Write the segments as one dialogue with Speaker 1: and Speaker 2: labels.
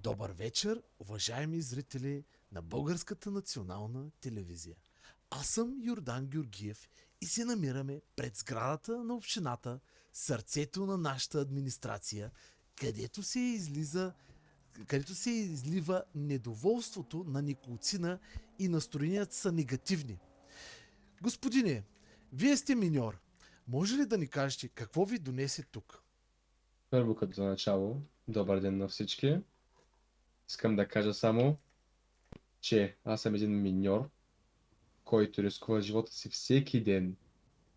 Speaker 1: Добър вечер, уважаеми зрители на Българската национална телевизия. Аз съм Йордан Георгиев и се намираме пред сградата на общината, сърцето на нашата администрация, където се излива недоволството на неколцина и настроенията са негативни. Господине, вие сте миньор. Може ли да ни кажете какво ви донесе тук?
Speaker 2: Първо като начало, добър ден на всички. Искам да кажа само, че аз съм един миньор, който рискува живота си всеки ден,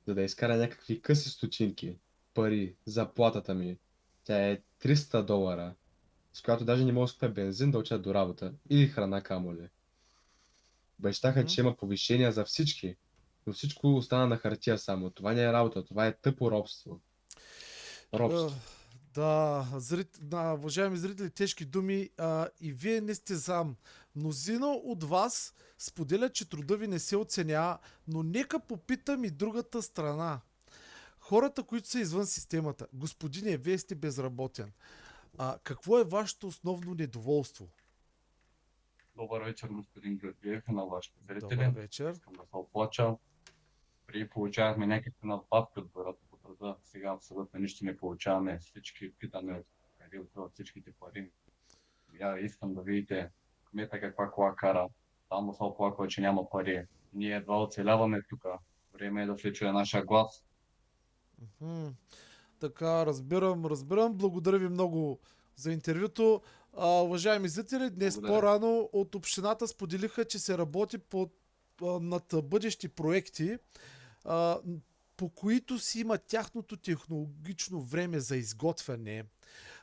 Speaker 2: за да изкара някакви къси стотинки, пари, заплатата ми. Тя е $300, с която даже не мога да купя бензин да отида до работа или храна камо ли. Обещаха,
Speaker 1: Мгм.
Speaker 2: че има повишения за всички, но всичко остана на хартия само. Това не е работа, това е тъпо робство.
Speaker 1: Е,
Speaker 2: Робство.
Speaker 1: Да, уважаеми зрители, тежки думи. И вие не сте сам. Мнозина от вас споделят, че труда ви не се оценява, но нека попитам и другата страна. Хората, които са извън системата. Господине, вие сте безработен. Какво е вашето основно недоволство?
Speaker 3: Добър вечер, господин Георгиев и на вашите
Speaker 1: Добър
Speaker 3: зрители.
Speaker 1: вечер.
Speaker 3: Искам да се оплача. Преди получавахме някакви надбавки от бюрото по труда. Сега абсолютно нищо не получаваме. Всички питаме къде отиват всичките пари. Я искам да видите кмета каква кола кара. Там му се оплаква, че няма пари. Ние едва оцеляваме тук. Време е да се чуе нашия глас.
Speaker 1: М, Така, разбирам. Благодаря ви много за интервюто. Уважаеми зрители, днес
Speaker 3: Благодаря.
Speaker 1: по-рано от общината споделиха, че се работи над бъдещи проекти, а, по които си има тяхното технологично време за изготвяне.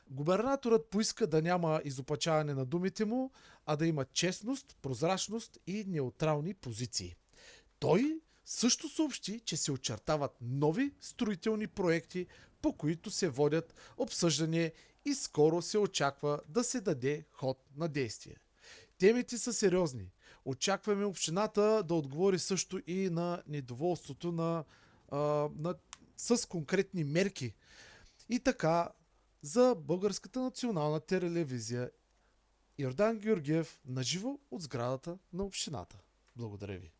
Speaker 1: Губернаторът поиска да няма изопачаване на думите му, а да има честност, прозрачност и неутрални позиции. Той също съобщи, че се очертават нови строителни проекти, по които се водят обсъждания и скоро се очаква да се даде ход на действие. Темите са сериозни. Очакваме общината да отговори също и на недоволството а, на с конкретни мерки. И така, за Българската национална телевизия Йордан Георгиев наживо от сградата на общината. Благодаря ви.